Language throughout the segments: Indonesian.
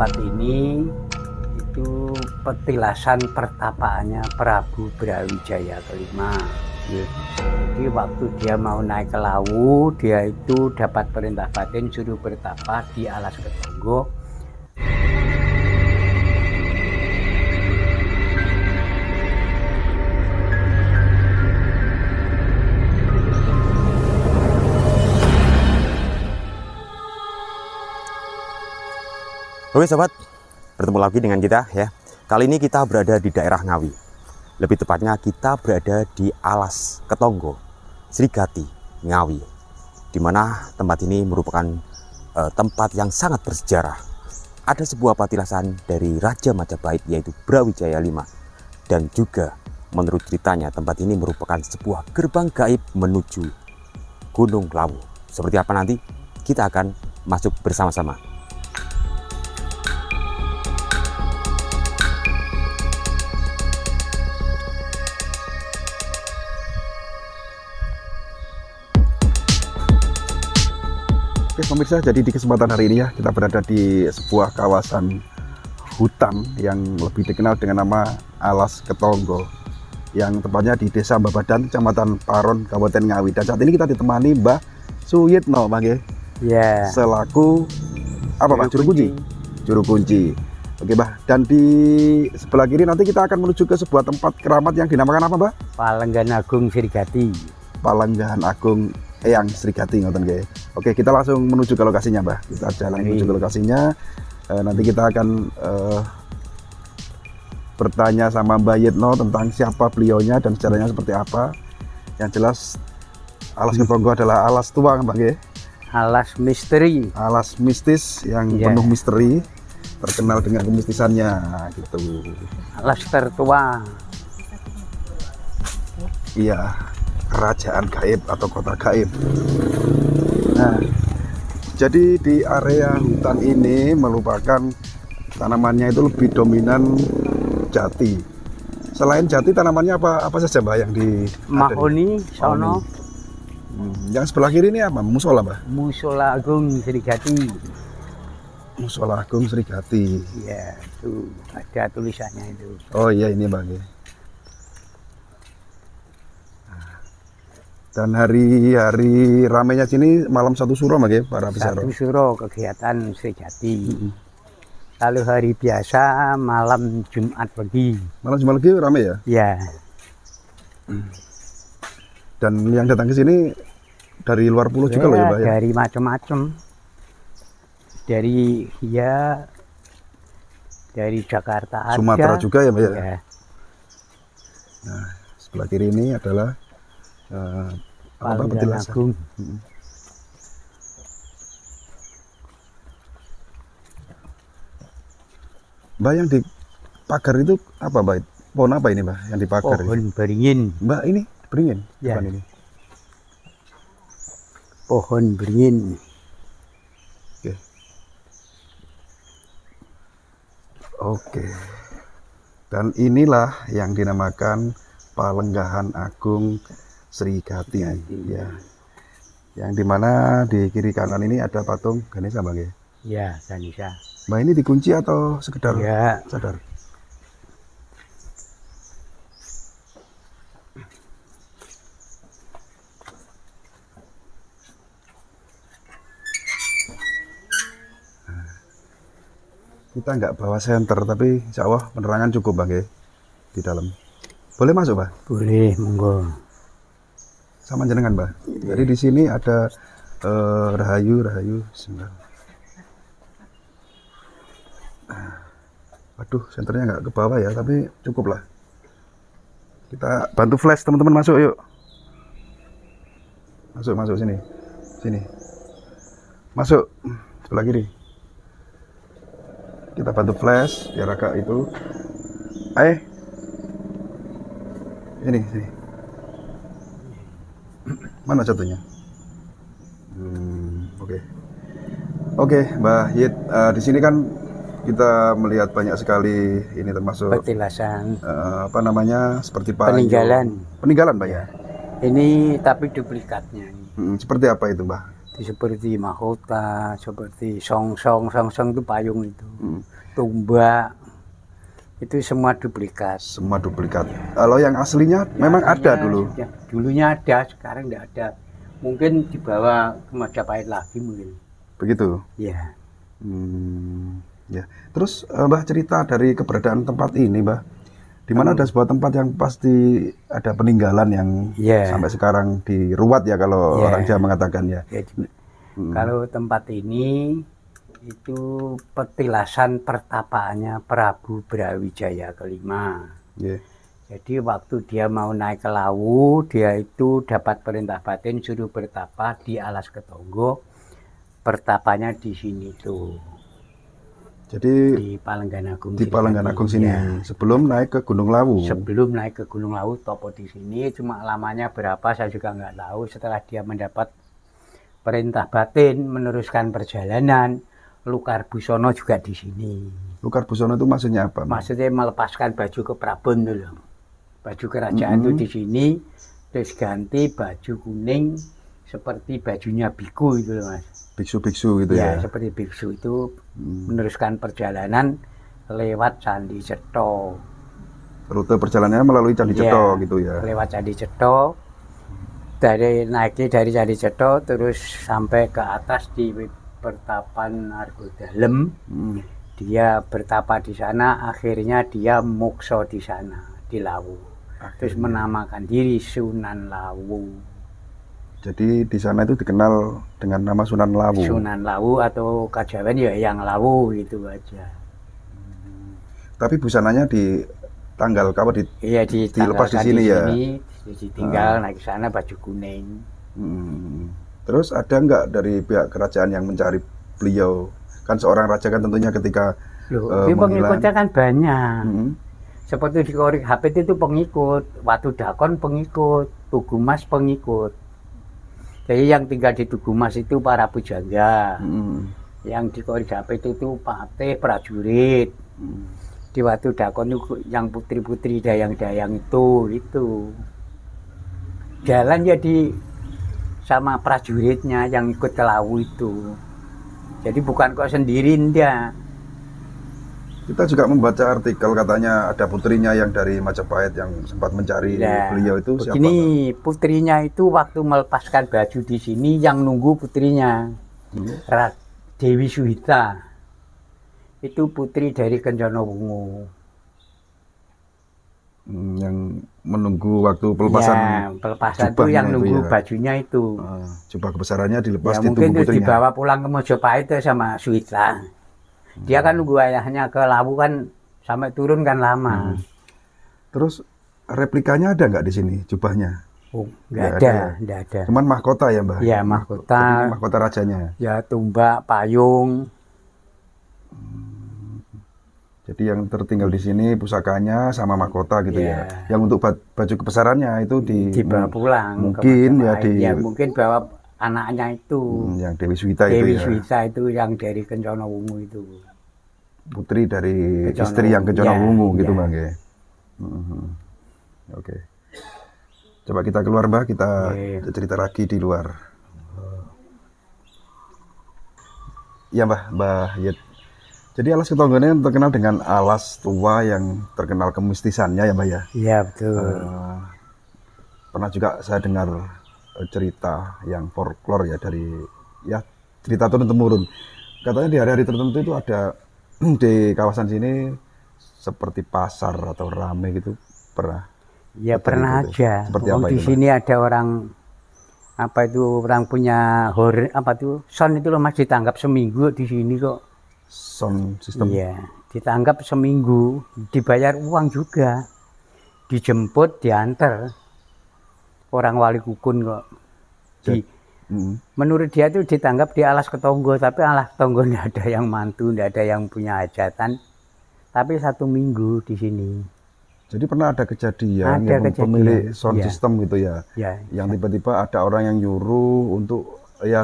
tempat ini itu petilasan pertapaannya Prabu Brawijaya kelima. Jadi waktu dia mau naik ke Lawu, dia itu dapat perintah batin suruh bertapa di Alas Ketonggo. Oke sobat, bertemu lagi dengan kita ya. Kali ini kita berada di daerah Ngawi. Lebih tepatnya kita berada di Alas Ketonggo, Srigati, Ngawi. Di mana tempat ini merupakan tempat yang sangat bersejarah. Ada sebuah patilasan dari Raja Majapahit yaitu Brawijaya V. Dan juga menurut ceritanya tempat ini merupakan sebuah gerbang gaib menuju Gunung Lawu. Seperti apa nanti kita akan masuk bersama-sama. Oke pemirsa, jadi di kesempatan hari ini ya kita berada di sebuah kawasan hutan yang lebih dikenal dengan nama Alas Ketonggo, yang tepatnya di Desa Babadan, Kecamatan Paron, Kabupaten Ngawi. Dan saat ini kita ditemani Mbah Suyitno, Mbah, Ya. selaku apa Pak? Juru kunci. Juru kunci. Oke Mbah. Dan di sebelah kiri nanti kita akan menuju ke sebuah tempat keramat yang dinamakan apa Mbah? Palenggan Agung Srigati. Palenggahan Agung Eyang Srigati, ngoten nggih. Oke, kita langsung menuju ke lokasinya, Mbah. Kita jalan menuju ke lokasinya. Nanti kita akan bertanya sama Mbah Yitno tentang siapa beliaunya dan sejarahnya seperti apa. Yang jelas Alas Ketonggo adalah alas tua, Mbah nggih. Alas misteri. Alas mistis yang penuh misteri, terkenal dengan kemistisannya gitu. Alas tertua. Iya, kerajaan gaib atau kota gaib. Nah, jadi di area hutan ini merupakan tanamannya itu lebih dominan jati. Selain jati, tanamannya apa saja Mbak yang di Mahoni, sono. Yang sebelah kiri ini apa? Musola Mbak? Musola Agung Srigati. Musola Agung Srigati. Ya, itu ada tulisannya itu. Oh iya, ini Mbak. Dan hari-hari ramainya sini malam satu suro Mbak, para Bisaro. Satu suro kegiatan Srigati. Lalu hari biasa malam Jumat pagi. Malam Jumat lagi ramai ya? Ya. Dan yang datang ke sini dari luar pulau juga loh ya Mbak ya? Dari macam-macam. Dari Jakarta ada. Sumatera juga ya Mbak ya? Ya. Nah, sebelah kiri ini adalah Palenggan Agung. Mbak, yang di pagar itu apa Mbak? Pohon apa ini Mbak yang di pagar? Pohon beringin. Mbak, ini beringin? Ya. Bukan ini? Pohon beringin. Oke. Oke. Dan inilah yang dinamakan Palenggahan Agung Srigati ya. Yang dimana di kiri kanan ini ada patung Ganesha Mbak ya? Ya, Ganesha. Mbak, ini dikunci atau sekedar Ya. sadar? Kita nggak bawa senter, tapi insya Allah penerangan cukup Bang ya, di dalam. Boleh masuk Pak? Boleh, monggo. Sama jenengan Mbak. Jadi di sini ada Rahayu sebentar. Aduh, senternya nggak ke bawah ya, tapi cukup lah. Kita bantu flash teman-teman, masuk yuk. Masuk sini. Masuk sebelah kiri. Kita bantu flash biar agak itu. Sini. Mana satunya? Oke, Mbah Yit. Di sini kan kita melihat banyak sekali ini, termasuk Petilasan. seperti payung. Peninggalan Mbak ya. Ini tapi duplikatnya. Seperti apa itu Mbah? seperti mahkota, seperti songsong itu payung itu, tumbak, itu semua duplikat. Semua duplikat. Kalau yang aslinya memang ada dulu. Dulunya ada, sekarang tidak ada. Mungkin dibawa ke Majapahit lagi mungkin. Begitu. Ya. Ya. Terus Mbah cerita dari keberadaan tempat ini, Mbah. Di mana ada sebuah tempat yang pasti ada peninggalan yang sampai sekarang diruat ya kalau orang Jawa mengatakan ya. Kalau tempat ini itu petilasan pertapaannya Prabu Brawijaya kelima. Jadi waktu dia mau naik ke Lawu, dia itu dapat perintah batin suruh bertapa di Alas Ketonggo. Pertapanya di sini tuh. Jadi di Palenggan Agung. Di Palenggan Agung sini. Ya. Sebelum naik ke Gunung Lawu. Sebelum naik ke Gunung Lawu, topo di sini. Cuma lamanya berapa saya juga nggak tahu. Setelah dia mendapat perintah batin meneruskan perjalanan, Lukar Busono juga di sini. Lukar Busono itu maksudnya apa? Maksudnya melepaskan baju keprabon dulu. Baju kerajaan itu di sini, terus ganti baju kuning seperti bajunya biku itu loh, Mas. Biksu-biksu gitu ya? Ya, seperti biksu itu meneruskan perjalanan lewat Candi Cetho. Rute perjalanannya melalui Candi Cetho gitu ya? Lewat Candi Cetho. Naiknya dari Candi Cetho terus sampai ke atas di Pertapan Argodalem. Dia bertapa di sana, akhirnya dia mokso di sana, di Lawu. Terus menamakan diri Sunan Lawu. Jadi di sana itu dikenal dengan nama Sunan Lawu. Sunan Lawu atau Kajawen ya yang Lawu gitu aja. Tapi busananya di tanggal kapan dilepas di sini ya? Ditinggal naik ke sana baju kuning. Terus ada nggak dari pihak kerajaan yang mencari beliau? Kan seorang raja kan tentunya ketika pengikutnya kan banyak. Seperti di Korik Hapit itu pengikut, Watu Dakon pengikut, Tugu Mas pengikut. Jadi yang tinggal di Tugu Mas itu para pujangga. Yang di Korik Hapit itu patih prajurit. Di Watu Dakon itu yang putri-putri dayang-dayang itu. Jalan jadi sama prajuritnya yang ikut ke Lawu itu. Jadi bukan kok sendiri dia. Kita juga membaca artikel katanya ada putrinya yang dari Majapahit yang sempat mencari beliau itu siapa? Begini, putrinya itu waktu melepaskan baju di sini yang nunggu putrinya. Dewi Suhita. Itu putri dari Kencono Wungu. Yang menunggu waktu pelepasan. Ya, pelepasan itu yang nunggu bajunya itu. Jubah kebesarannya dilepas ya, di tubuh putrinya. Mungkin dibawa pulang ke Mojopahit sama Suhita. Dia kan nunggu ayahnya ke Lawu kan sampai turun kan lama. Terus replikanya ada nggak di sini jubahnya? Oh, nggak ada. Cuman mahkota ya, Mbah? Ya, mahkota. Mahkota rajanya. Ya, tumbak, payung. Jadi yang tertinggal di sini pusakanya sama mahkota gitu ya. Yang untuk baju kebesarannya itu dibawa pulang. Mungkin ya mungkin bawa anaknya itu. Yang Dewi Suhita itu. Dewi Suhita itu yang dari Kencono Wungu itu. Putri dari istri yang Kencono Wungu gitu, Bang ya. Oke. Coba kita keluar, Mbak, kita cerita lagi di luar. Ya, Mbah Yet. Jadi Alas Ketonggo ini terkenal dengan alas tua yang terkenal kemistisannya ya, Mbak ya? Iya, betul. Pernah juga saya dengar cerita yang folklore ya dari cerita turun-temurun. Katanya di hari-hari tertentu itu ada di kawasan sini seperti pasar atau rame gitu, pernah? Ya pernah itu. aja. Seperti apa di itu, sini ada orang orang punya sound itu loh, Mas, ditangkap seminggu di sini kok. Sound system. Iya, ditangkap seminggu, dibayar uang juga, dijemput, diantar. Orang Wali Kukun kok. Menurut dia itu ditangkap di Alas Ketonggo, tapi Alas Ketonggo nggak ada yang mantu, nggak ada yang punya hajatan. Tapi 1 minggu di sini. Jadi pernah ada kejadian yang pemilik sound system gitu ya, yang tiba-tiba ada orang yang nyuruh untuk ada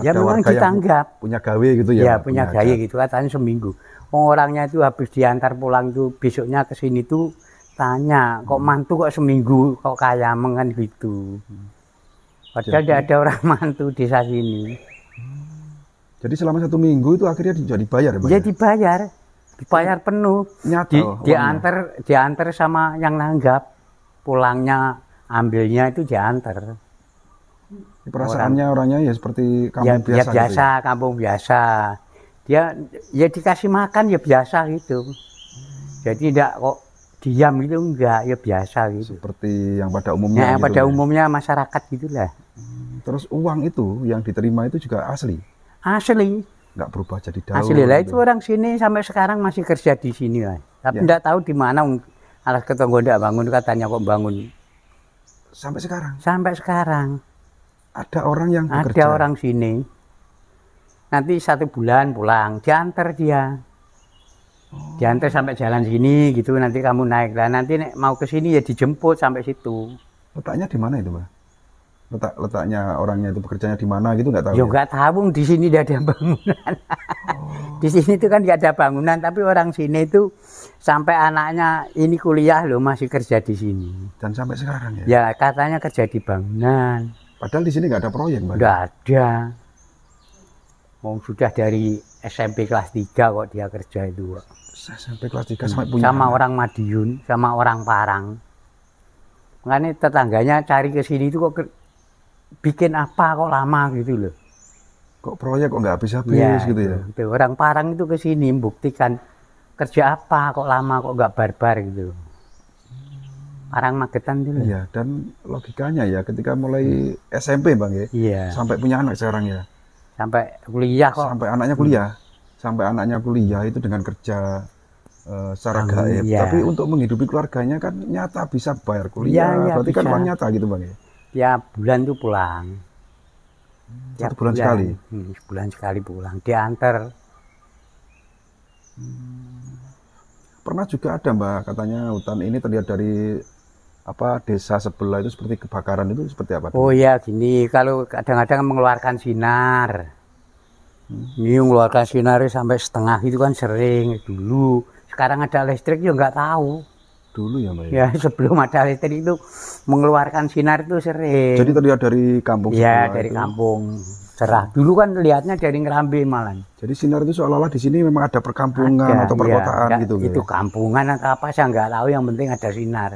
memang warga ditanggap. Yang punya gawe gitu ya. Ya punya gawe gitu, katanya seminggu. Orangnya itu habis diantar pulang tuh besoknya ke sini tuh tanya, kok mantu kok seminggu kok kaya mengan gitu. Padahal tidak ada orang mantu desa sini. Jadi selama 1 minggu itu akhirnya sudah dibayar ya, Pak? Ya dibayar penuh. Nyata Diantar sama yang nanggap, pulangnya ambilnya itu diantar. Perasaannya orangnya ya seperti Ya, kampung biasa, biasa, gitu ya? kampung biasa. Dia ya dikasih makan ya biasa gitu. Jadi tidak kok diam gitu, enggak, ya biasa gitu. Seperti yang pada umumnya Ya, gitu pada ya. umumnya masyarakat gitulah. Terus uang itu yang diterima itu juga asli, Asli, nggak berubah jadi daun asli lah gitu. itu orang sini sampai sekarang masih kerja di sini lah. Ya. Tapi enggak tahu di mana Alas Ketonggo enggak bangun, katanya kok bangun. Sampai sekarang Sampai sekarang ada orang yang ada bekerja. orang sini. Nanti 1 bulan pulang, diantar dia. Diantar sampai jalan sini gitu, nanti kamu naik lah. Nanti mau ke sini ya dijemput sampai situ. Letaknya di mana itu, Mbak? Letaknya orangnya itu bekerjanya di mana gitu nggak tahu. Ya enggak tahu, di sini tidak ada bangunan. Di sini itu kan nggak ada bangunan, tapi orang sini itu sampai anaknya ini kuliah loh masih kerja di sini. Dan sampai sekarang ya. Ya katanya kerja di bangunan. Padahal di sini nggak ada proyek, Mbak. Enggak ada. Sudah dari SMP kelas 3 kok dia kerja itu. Sampai kelas 3 sampai punya Sama anak. orang Madiun, sama orang Parang. Makanya tetangganya cari ke sini itu kok bikin apa kok lama gitu loh. Kok proyek kok nggak habis-habis gitu ya. Itu. Orang Parang itu ke sini buktikan kerja apa kok lama kok nggak barbar gitu. Parang Magetan itu loh. Iya, dan logikanya ya ketika mulai SMP, Bang ya. Iya. Sampai punya anak sekarang ya. Sampai kuliah kok. Sampai anaknya kuliah. Sampai anaknya kuliah itu dengan kerja secara gaib. Iya. Tapi untuk menghidupi keluarganya kan nyata bisa bayar kuliah. Iya, Berarti kan bisa. uang nyata gitu, Bang ya. Tiap bulan tuh pulang. 1 bulan sekali. Sebulan sekali pulang. Diantar. Pernah juga ada, Mbak, katanya hutan ini terlihat dari desa sebelah itu seperti kebakaran, itu seperti apa? Oh ya gini, kalau kadang-kadang mengeluarkan sinar. Ini mengeluarkan sinar sampai setengah itu kan sering dulu. Sekarang ada listrik ya nggak tahu. Dulu ya, Mbak ya. Ya sebelum ada listrik itu mengeluarkan sinar itu sering. Jadi terlihat dari kampung Ya sebelah dari itu. kampung cerah. Dulu kan lihatnya dari Ngerambe malah. Jadi sinar itu seolah-olah di sini memang ada perkampungan atau perkotaan ya, gitu. itu ya. kampungan atau apa saya nggak tahu, yang penting ada sinar.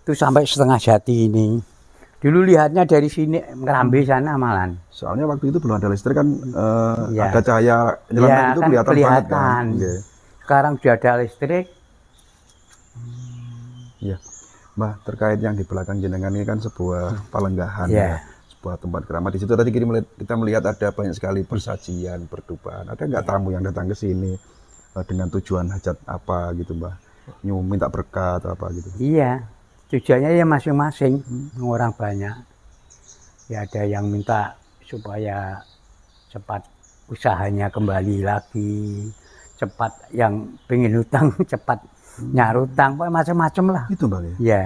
Itu sampai setengah jati ini. Dulu lihatnya dari sini Ngerambe sana malah. Soalnya waktu itu belum ada listrik kan, Ya. ada cahaya nyelantang Ya, itu kan kelihatan banget kan. kelihatan. Iya. Sekarang sudah ada listrik. Iya. Mbak, terkait yang di belakang jenengan ini kan sebuah palenggahan Iya. ya, sebuah tempat keramat. Di situ tadi kita melihat ada banyak sekali persajian, berdupaan. Ada nggak tamu yang datang ke sini dengan tujuan hajat apa gitu, Mbak? Minta berkah atau apa gitu? Iya, tujuannya ya masing-masing, orang banyak. Ya ada yang minta supaya cepat usahanya kembali lagi, cepat yang pengen hutang cepat nyarutang, macam-macam lah. Itu, Mbak ya. Ya,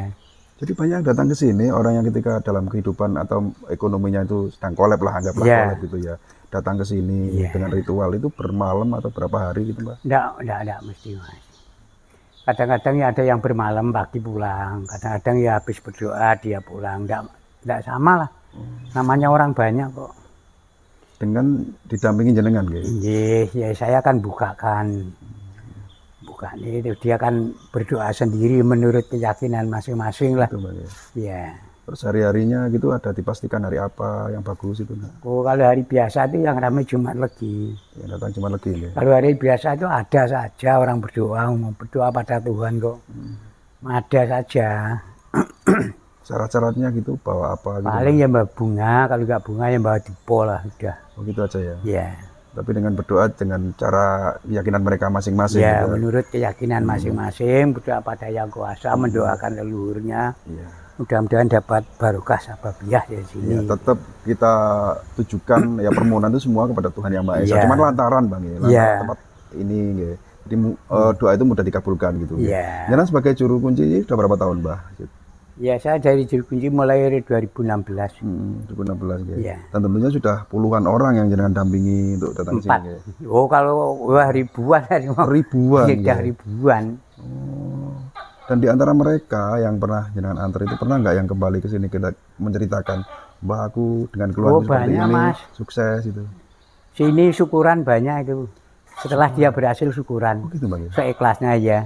Jadi banyak yang datang ke sini orang yang ketika dalam kehidupan atau ekonominya itu sedang kolab lah, anggaplah Iya. kolab gitu ya. Datang ke sini Iya. dengan ritual itu bermalam atau berapa hari gitu, Mbak? enggak mesti mas. Kadang-kadang ya ada yang bermalam pagi pulang, kadang-kadang ya habis berdoa dia pulang, enggak sama lah. Namanya orang banyak kok. Dengan didampingi jenengan gitu. Iya, ya saya kan bukan itu, dia kan berdoa sendiri menurut keyakinan masing-masing lah. Gitu, Mbak ya. Ya. Terus hari-harinya gitu ada dipastikan hari apa yang bagus itu, Mbak? Oh, kalau hari biasa itu yang ramai Jumat Legi. Yang datang cuma lagi ya. Kalau hari biasa itu ada saja orang berdoa, mau berdoa pada Tuhan kok. Ada saja. Syarat-syaratnya gitu bawa apa gitu. Paling ya bawa bunga, kalau nggak bunga ya bawa dipo lah udah. Begitu aja ya. Ya. Tapi dengan berdoa dengan cara keyakinan mereka masing-masing Ya, gitu. menurut keyakinan masing-masing, berdoa pada yang kuasa, mendoakan leluhurnya. Iya. Mudah-mudahan dapat barokah sababiyah di sini. Ya, tetap kita tujukan ya permohonan itu semua kepada Tuhan Yang Maha Esa. Iya. Cuman lantaran, Bang ya. Lantaran Iya. tempat ini ya. Jadi doa itu mudah dikabulkan gitu. Iya. Jangan sebagai juru kunci sudah berapa tahun, Mbah? Ya, saya dari juru kunci mulai dari 2016. 2016 ya. Iya. Dan tentunya sudah puluhan orang yang jenengan dampingi untuk datang ke 4. sini. Ya. Oh, kalau wah ribuan dari Ribuan. Sudah Ya. ribuan. Dan di antara mereka yang pernah jenengan antar itu pernah nggak yang kembali ke sini kita menceritakan, Mbah aku dengan keluarga Oh, seperti banyak, ini Mas. sukses itu. Sini syukuran banyak itu. Setelah dia berhasil syukuran. Oh gitu Bang ya. Seikhlasnya aja.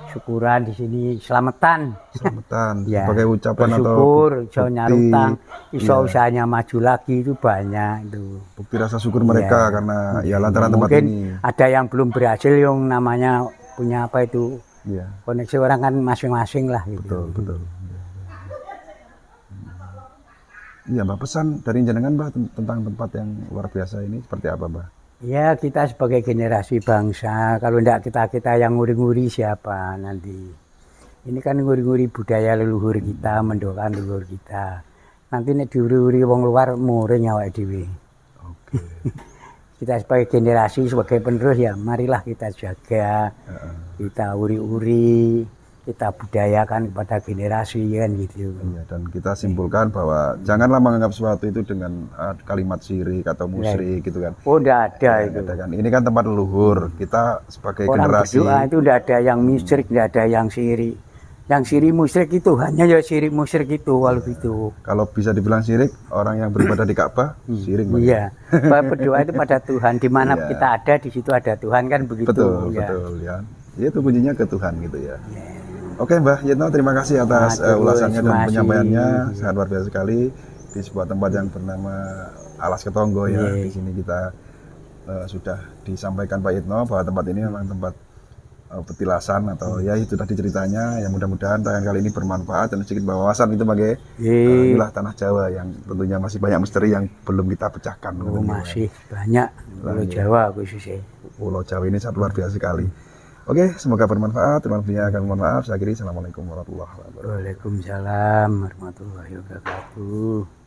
Syukuran di sini selamatan. Selamatan Ya. sebagai ucapan Bersyukur, atau iso bukti, nyarutang, iso iya, usahanya maju lagi itu banyak itu. bukti rasa syukur mereka Ya. karena ya lantaran tempat Mungkin ini. ada yang belum berhasil yang namanya punya apa itu Iya, koneksi orang kan masing-masing lah gitu. betul, betul. Iya, Mbah, pesan dari jenengan Mbah tentang tempat yang luar biasa ini seperti apa, Mbah? Ya kita sebagai generasi bangsa, kalau tidak kita yang nguri-nguri siapa nanti. Ini kan nguri-nguri budaya leluhur kita, mendoakan leluhur kita. Nanti nek diuri-uri wong luar muring awake dhewe. Oke. Kita sebagai generasi, sebagai penerus ya marilah kita jaga, kita uri-uri, kita budayakan kepada generasi kan gitu. Iya, dan kita simpulkan bahwa janganlah menganggap sesuatu itu dengan kalimat syirik atau musyrik gitu kan. Oh enggak ada itu. Ada kan. Ini kan tempat leluhur. Kita sebagai Orang generasi berdoa itu enggak ada yang musyrik, enggak ada yang syirik. Yang syirik musyrik itu hanya ya syirik musyrik itu kalau gitu. kalau bisa dibilang syirik, orang yang beribadah di Ka'bah syirik, Mbah. Iya. Berdoa itu pada Tuhan, di mana Iya. kita ada di situ ada Tuhan kan begitu. Betul, ya. betul ya. Itu kuncinya ke Tuhan gitu ya. Oke Mbah Yitno, terima kasih atas Aduh, ulasannya dan terima kasih. penyampaiannya, sangat luar biasa sekali di sebuah tempat yang bernama Alas Ketonggo ya. Iya. Di sini kita sudah disampaikan Pak Yitno bahwa tempat ini memang tempat petilasan atau ya itu tadi ceritanya. Yang mudah-mudahan tayangan kali ini bermanfaat dan sedikit wawasan itu sebagai inilah tanah Jawa yang tentunya masih banyak misteri yang belum kita pecahkan. Oh, masih banyak Pulau Jawa khususnya. Pulau Jawa ini sangat luar biasa sekali. Oke, semoga bermanfaat. Terima kasih akan mohon maaf. Saya akhiri. Assalamualaikum warahmatullahi wabarakatuh. Waalaikumsalam warahmatullahi wabarakatuh.